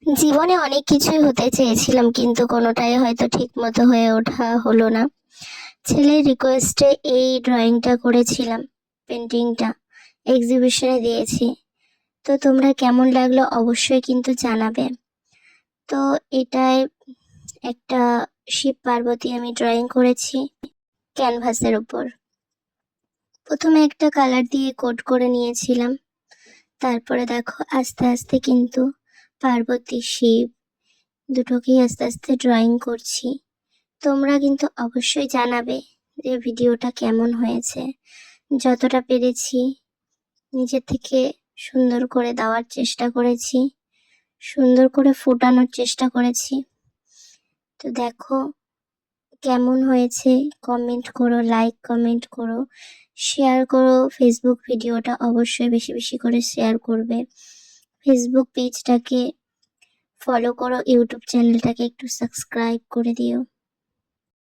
জীবনে অনেক কিছুই হতে চেয়েছিলাম, কিন্তু কোনোটাই হয়তো ঠিক মতো হয়ে ওঠা হলো না। ছেলের রিকোয়েস্টে এই ড্রয়িংটা করেছিলাম, পেন্টিংটা এক্সিবিশনে দিয়েছি। তো তোমরা কেমন লাগলো অবশ্যই কিন্তু জানাবে। তো এটায় একটা শিব পার্বতী আমি ড্রয়িং করেছি ক্যানভাসের উপর। প্রথমে একটা কালার দিয়ে কোট করে নিয়েছিলাম, তারপরে দেখো আস্তে আস্তে কিন্তু পার্বতী শিব দুটোকেই আস্তে আস্তে ড্রয়িং করছি। তোমরা কিন্তু অবশ্যই জানাবে যে ভিডিওটা কেমন হয়েছে। যতটা পেরেছি নিজের থেকে সুন্দর করে দেওয়ার চেষ্টা করেছি, সুন্দর করে ফোটানোর চেষ্টা করেছি। তো দেখো কেমন হয়েছে, কমেন্ট করো, লাইক কমেন্ট করো, শেয়ার করো। ফেসবুক ভিডিওটা অবশ্যই বেশি বেশি করে শেয়ার করবে। ফেসবুক পেজটাকে ফলো করো, ইউটিউব চ্যানেলটাকে একটু সাবস্ক্রাইব করে দিও।